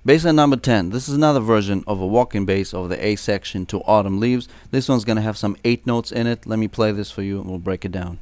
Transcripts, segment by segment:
Bass line number 10. This is another version of a walking bass of the A section to Autumn Leaves. This one's gonna have some 8 notes in it. Let me play this for you and we'll break it down.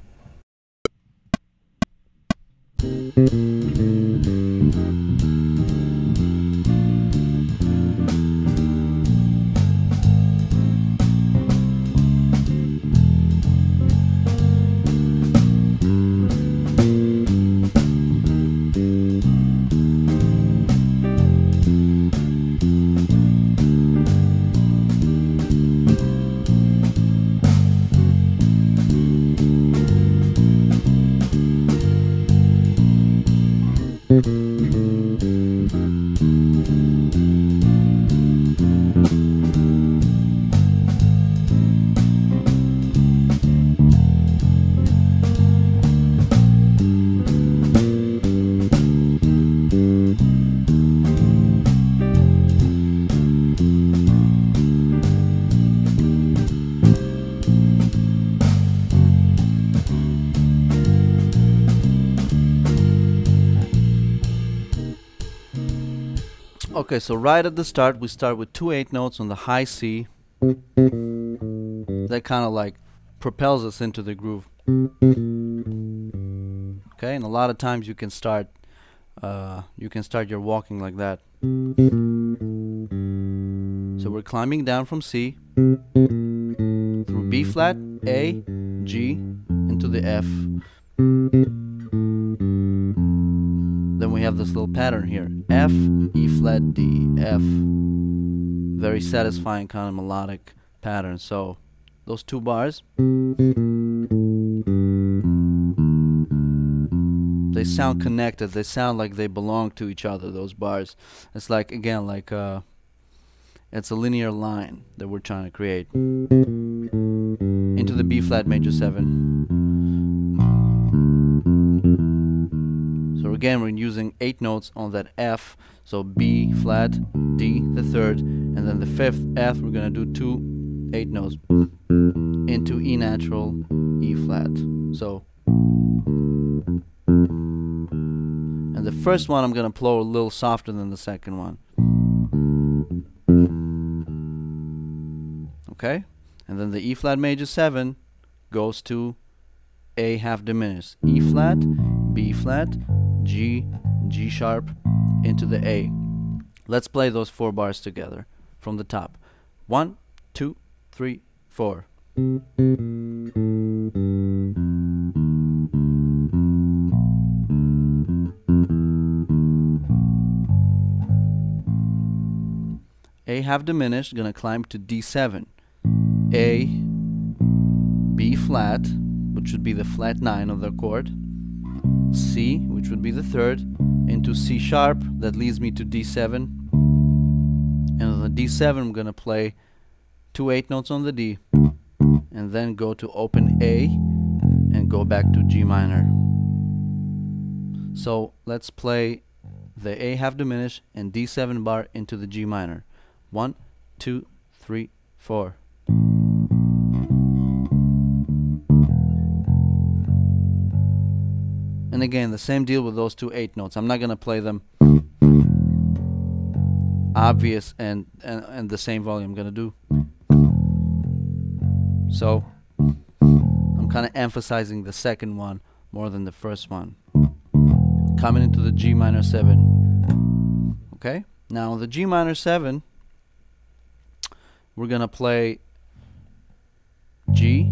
Okay, so right at the start, we start with 2 8 notes on the high C. That kind of like propels us into the groove. Okay, and a lot of times you can start your walking like that. So we're climbing down from C through B flat, A, G, into the F. Then we have this little pattern here: F, E flat, D, F. Very satisfying kind of melodic pattern. So those 2 bars, they sound connected. They sound like they belong to each other, those bars. It's like, again, like it's a linear line that we're trying to create. Into the B flat major 7. So again, we're using 8 notes on that F. So B flat, D the 3rd, and then the 5th F, we're gonna do 2 8 notes into E natural, E flat. So, and the first one I'm gonna play a little softer than the second one. Okay, and then the E flat major 7 goes to A half diminished, E flat, B flat, G, G sharp, into the A. Let's play those 4 bars together from the top. 1, 2, 3, 4. A half diminished, gonna climb to D7. A, B flat, which would be the flat 9 of the chord. C, which would be the 3rd, into C sharp. That leads me to D7. And on the D7, I'm gonna play 2 8 notes on the D, and then go to open A and go back to G minor. So let's play the A half diminished and D7 bar into the G minor. 1, 2, 3, 4. And again, the same deal with those 2 8 notes. I'm not gonna play them obvious and the same volume. I'm gonna do. So I'm kind of emphasizing the second one more than the first one. Coming into the G minor 7. Okay, now the G minor 7, we're gonna play G,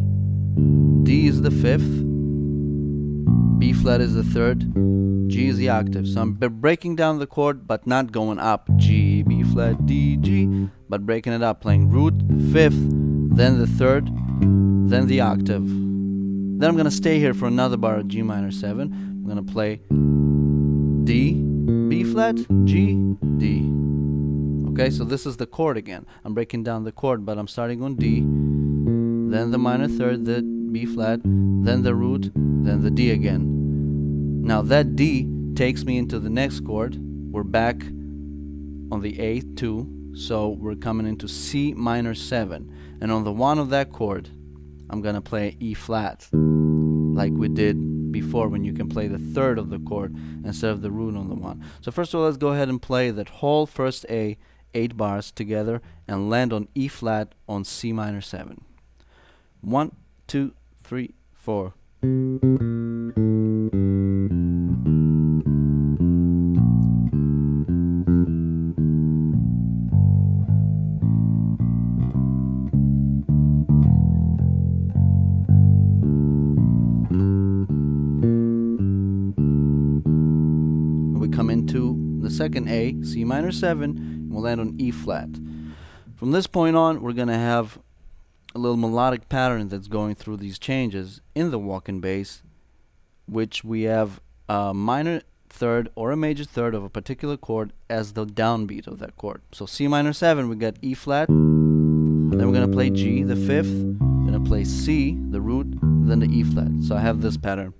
D is the 5th, B flat is the 3rd, G is the octave. So I'm breaking down the chord but not going up. G, B flat, D, G, but breaking it up, playing root, 5th, then the 3rd, then the octave. Then I'm gonna stay here for another bar of G minor 7. I'm gonna play D, B flat, G, D. Okay, so this is the chord again. I'm breaking down the chord, but I'm starting on D, then the minor 3rd, the B flat, then the root, then the D again. Now that D takes me into the next chord. We're back on the A2, so we're coming into C minor 7. And on the 1 of that chord, I'm gonna play E flat, like we did before, when you can play the third of the chord instead of the root on the one. So first of all, let's go ahead and play that whole first A, 8 bars together, and land on E flat on C minor 7. 1, 2, 3, 4. Come into the second A, C minor 7, and we'll land on E flat. From this point on, we're going to have a little melodic pattern that's going through these changes in the walking bass, which we have a minor third or a major third of a particular chord as the downbeat of that chord. So C minor 7, we got E flat, then we're going to play G, the fifth, we're going to play C, the root, then the E flat. So I have this pattern.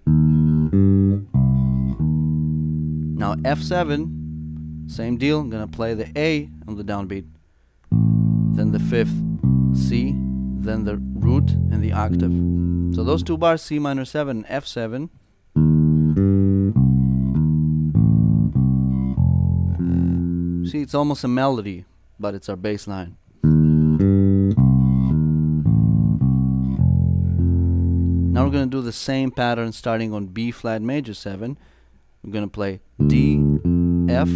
Now F7, same deal, I'm going to play the A on the downbeat, then the fifth, C, then the root and the octave. So those two bars, C minor 7 and F7, see, it's almost a melody, but it's our bass line. Now we're going to do the same pattern starting on B flat major 7. We're going to play D, F,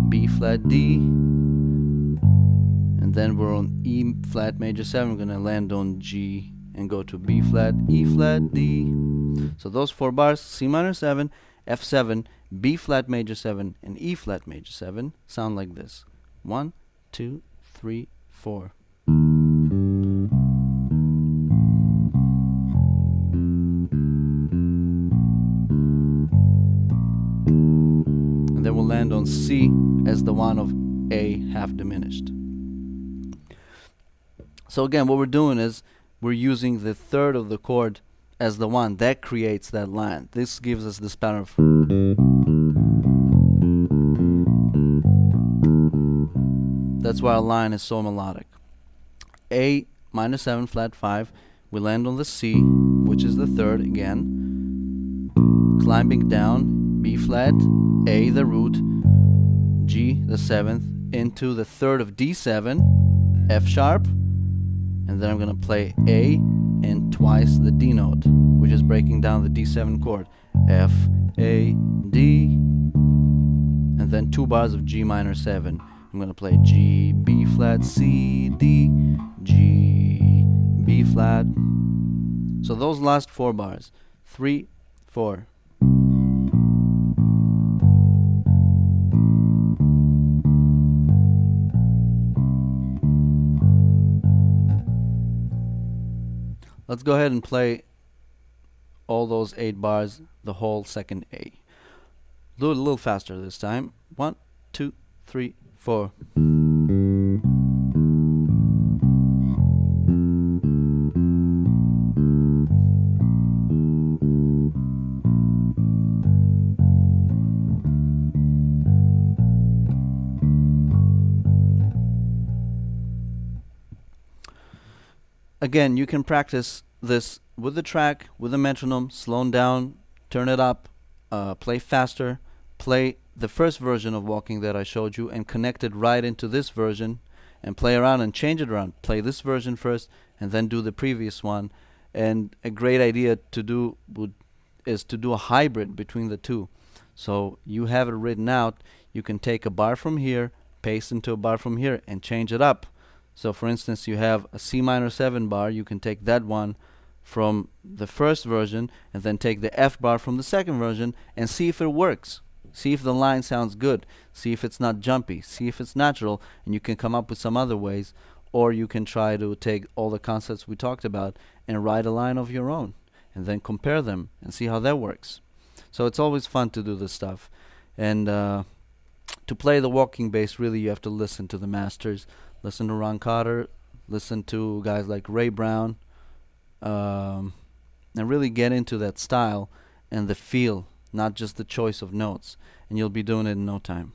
B flat D, and then we're on E flat major 7. We're going to land on G and go to B flat, E flat, D. So those 4 bars, C minor 7, F7, B flat major 7, and E flat major 7, sound like this. 1, 2, 3, 4. Then we'll land on C as the one of A half diminished. So again, what we're doing is we're using the third of the chord as the one that creates that line. This gives us this pattern of, that's why our line is so melodic. A minor 7 flat 5, we land on the C, which is the third again, climbing down, B flat, A the root, G the 7th, into the third of D7, F sharp, and then I'm going to play A and twice the D note, which is breaking down the D7 chord. F, A, D, and then 2 bars of G minor 7. I'm going to play G, B flat, C, D, G, B flat. So those last 4 bars, 3, 4. Let's go ahead and play all those 8 bars, the whole second A. Do it a little faster this time. 1, 2, 3, 4. Again, you can practice this with the track, with the metronome, slow down, turn it up, play faster, play the first version of Walking that I showed you and connect it right into this version, and play around and change it around. Play this version first and then do the previous one. And a great idea to do is to do a hybrid between the two. So you have it written out, you can take a bar from here, paste into a bar from here, and change it up. So for instance, you have a C minor 7 bar, you can take that one from the first version and then take the F bar from the second version and see if it works. See if the line sounds good. See if it's not jumpy. See if it's natural, and you can come up with some other ways. Or you can try to take all the concepts we talked about and write a line of your own and then compare them and see how that works. So it's always fun to do this stuff. And to play the walking bass, really you have to listen to the masters. Listen to Ron Carter, listen to guys like Ray Brown, and really get into that style and the feel, not just the choice of notes, and you'll be doing it in no time.